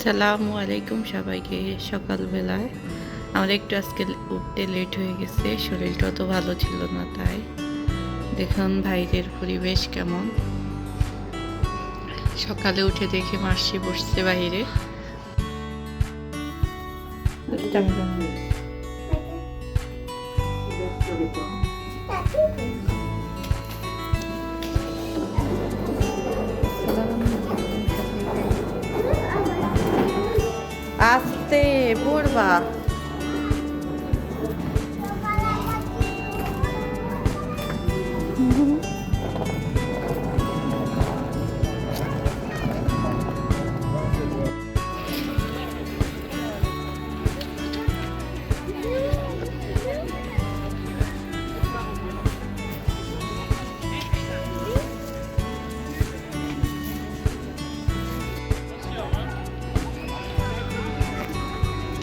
আসসালামু আলাইকুম সবাইকে। সকালবেলায় আমার একটু আজকে উঠতে লেট হয়ে গেছে, শরীরটা অত ভালো ছিল না, তাই দেখুন বাইরের পরিবেশ কেমন। সকালে উঠে দেখে মাসি বসছে বাইরে। আস্তে পড়বা।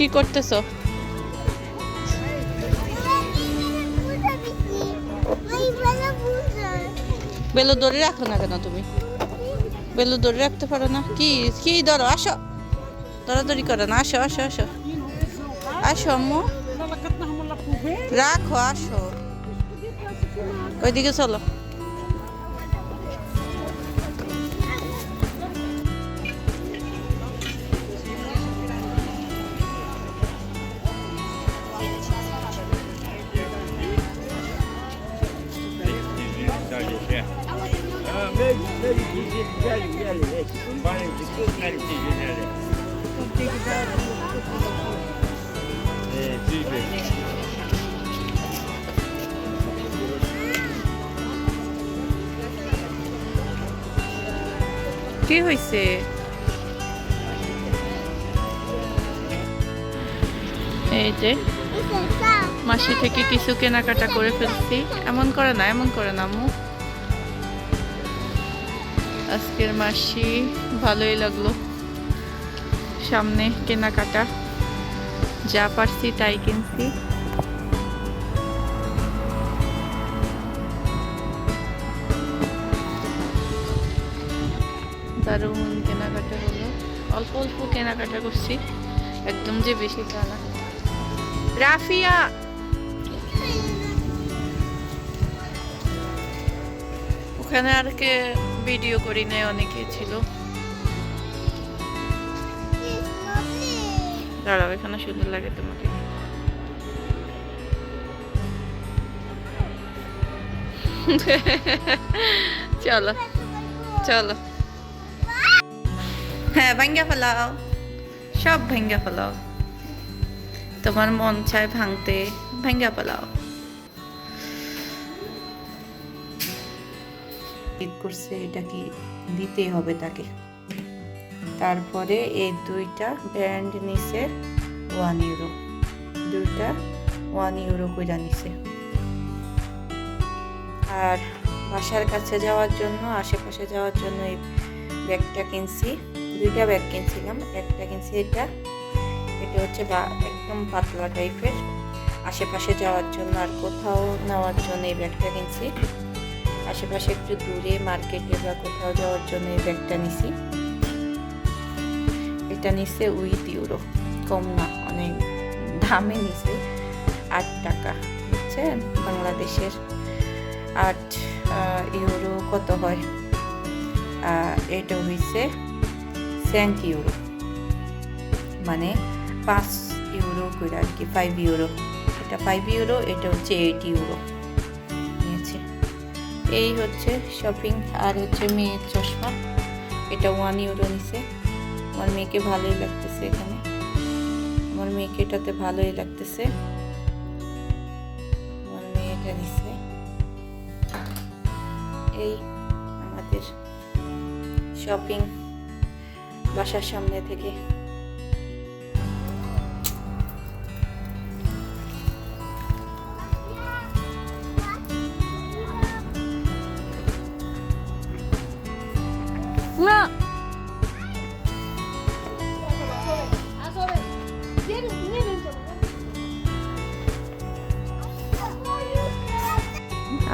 কি করতেছো? বেলু ধরে রাখো না কেন তুমি? বেলু ধরে রাখতে পারো না? কি কি ধরো, আসো, দৌড়াদৌড়ি করো না, আসো আসো আসো আসো আম্মু, রাখো, আসো, ওইদিকে চলো। কি হয়েছে? এই যে মাসি থেকে কিছু কেনাকাটা করে ফেলছি। এমন করে না, এমন করে না আম্মু। আজকের মাসি ভালোই লাগলো, সামনে কেনাকাটা যা পারছি তাই কিনছি। দারুণ কেনাকাটা হলো, অল্প অল্প কেনাকাটা করছি, একদম যে বেশি তা না। রাফিয়া, ওখানে আর কে ভিডিও করি নাই, অনেকে ছিল। দাঁড়াও, এখানে সুন্দর লাগে তোমাকে। চলো চলো, হ্যাঁ ভাঙ্গা ফেলাও, সব ভাঙ্গা ফেলাও, তোমার মন চায় ভাঙতে, ভাঙ্গা ফেলাও। ঈদ করছে, এটা কি দিতেই হবে তাকে। তারপরে এই দুইটা ব্র্যান্ড নিছে 1 ইউরো, দুইটা 1 ইউরো কইরা নিছে। আর বাসার কাছে যাওয়ার জন্য, আশেপাশে যাওয়ার জন্য এই ব্যাগটা কিনছি। দুইটা ব্যাগ কিনছিলাম, একটা কিনছি এটা, এটা হচ্ছে একদম পাতলা টাইপের, আশেপাশে যাওয়ার জন্য। আর কোথাও নেওয়ার জন্য এই ব্যাগটা কিনছি, আশেপাশে একটু দূরে মার্কেটে বা কোথাও যাওয়ার জন্য এই ব্যাগটা নিছি। এটা নিছে 8 ইউরো, কম না, অনেক দামে নিছে, 8 টাকা, বুঝছেন, বাংলাদেশের 8 ইউরো কত হয়? এটা হইছে 5 ইউরো, মানে 5 ইউরো করে আর কি, 5 ইউরো। এটা 5 ইউরো, এটা হচ্ছে 8 ইউরো নিয়েছে। এই হচ্ছে শপিং। আর হচ্ছে মেয়ের চশমা, এটা 1 ইউরো নিছে। আমার মেয়েকে ভালোই লাগতেছে, এখানে আমার মেয়েকে এটাতে ভালোই লাগতেছে, আমার মেয়ে এটা নিছে। এই আমাদের শপিং বাসার সামনে থেকে। না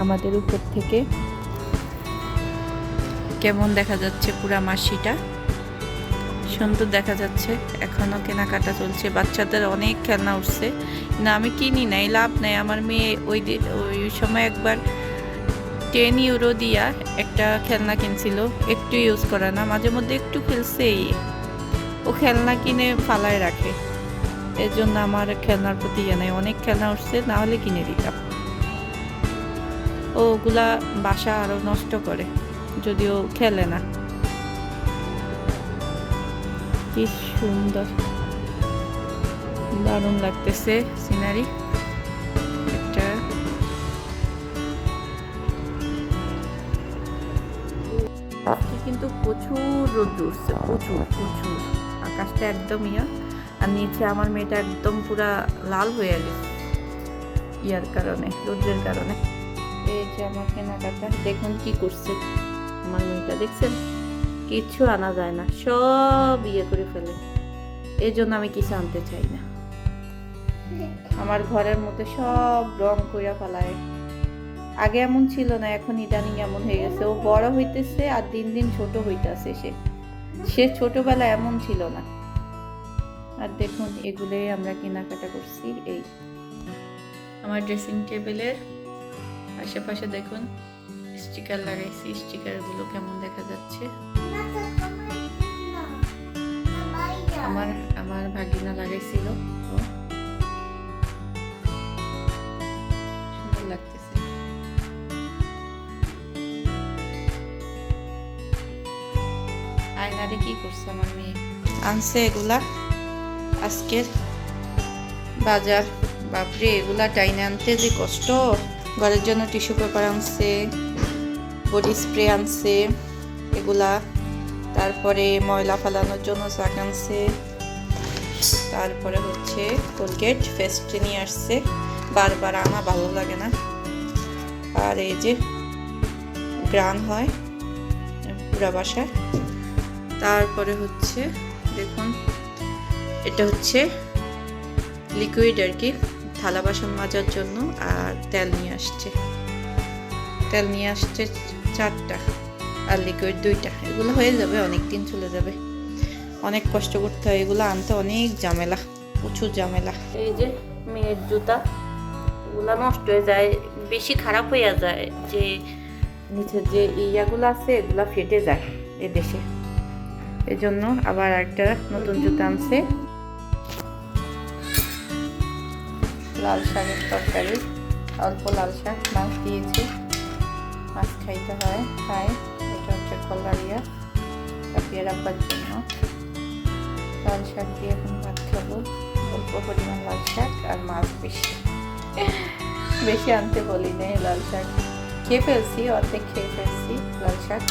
আমাদের উপর থেকে কেমন দেখা যাচ্ছে পুরা মাসিটা, সুন্দর দেখা যাচ্ছে। এখনও কেনাকাটা চলছে, বাচ্চাদের অনেক খেলনা উঠছে। না আমি কিনি নাই, লাভ নাই। আমার মেয়ে ওই সময় একবার 10 ইউরো দিয়া একটা খেলনা কিনছিল, একটু ইউজ করে না, মাঝে মধ্যে একটু খেলছে। ও খেলনা কিনে ফালায় রাখে, এর জন্য আমার খেলনার প্রতি নেই। অনেক খেলনা উঠছে, না হলে কিনে দিতাম। ওগুলা বাসা আরো নষ্ট করে, যদিও খেলে না। কি সুন্দর, দারুণ লাগতেছে সিনারি। একটা কিন্তু প্রচুর রোদ উঠছে, প্রচুর প্রচুর। আকাশটা একদম আর নিচে আমার মেয়েটা একদম পুরা লাল হয়ে গেছে ইয়ার কারণে, রোদের কারণে। এই যে আমার কেনাকাটা দেখুন কি করছে আমার মেয়েটা, দেখছেন? কিচ্ছু আনা যায় না, সব করে ফেলে। এই জন্য আমি কিছু আনতে চাই না। আমার ঘরের মধ্যে সব রং কইরা ফেলায়। আগে এমন ছিল না, এখন ইদানিং এমন হয়ে গেছে। ও বড় হইতেছে আর দিন দিন ছোট হইতেছে। সে ছোটবেলা এমন ছিল না। আর দেখুন এগুলোই আমরা কেনাকাটা করছি। এই আমার ড্রেসিং টেবিলের আশেপাশে দেখুন স্টিকার লাগাইছি। স্টিকারগুলো কেমন দেখা যাচ্ছে? আমার ভাগিনা লাগাইছিল, সুন্দর লাগতেছে। আয়নারে কি করছে আমার মেয়ে, আনছে এগুলা আজকের বাজার। বাপরে, এগুলা টাইনে আনতে যে কষ্ট। ঘরের জন্য টিস্যু পেপার আনছে, বডি স্প্রে আনছে এগুলা, তারপরে ময়লা ফালানোর জন্য চাক আনছে, তারপরে হচ্ছে কোলগেট ফেস্টে নিয়ে আসছে। বারবার আনা ভালো লাগে না। আর এই যে গ্রান হয় পুরা বাসায়। তারপরে হচ্ছে দেখুন, এটা হচ্ছে লিকুইড আর কি, থালা বাসন মাজার জন্য। আর তেল নিয়ে আসছে 4টা, আর লিকুইড 2টা। এগুলো হয়ে যাবে, অনেক দিন চলে যাবে। অনেক কষ্ট করতে হয় এগুলো আনতে, অনেক ঝামেলা, প্রচুর ঝামেলা। এই যে মেয়ের জুতা, এগুলো নষ্ট হয়ে যায়, বেশি খারাপ হয়ে যায়। যে নিচের যে ইয়াগুলো আছে এগুলা ফেটে যায় এদেশে, এজন্য আবার একটা নতুন জুতা আনছে। লাল শাকের তরকারি, অল্প লাল শাক, মাছ দিয়েছে, মাছ খাইতে হয়, খায়। এটা হচ্ছে কলারিয়া, কাপিয়ার আব্বার জন্য। লাল শাক দিয়ে এখন ভাত খাবো, অল্প পরিমাণ লাল শাক আর মাছ বেশি আনতে বলি নেই। লাল শাক খেয়ে ফেলছি, অর্ধেক খেয়ে ফেলছি লাল শাক।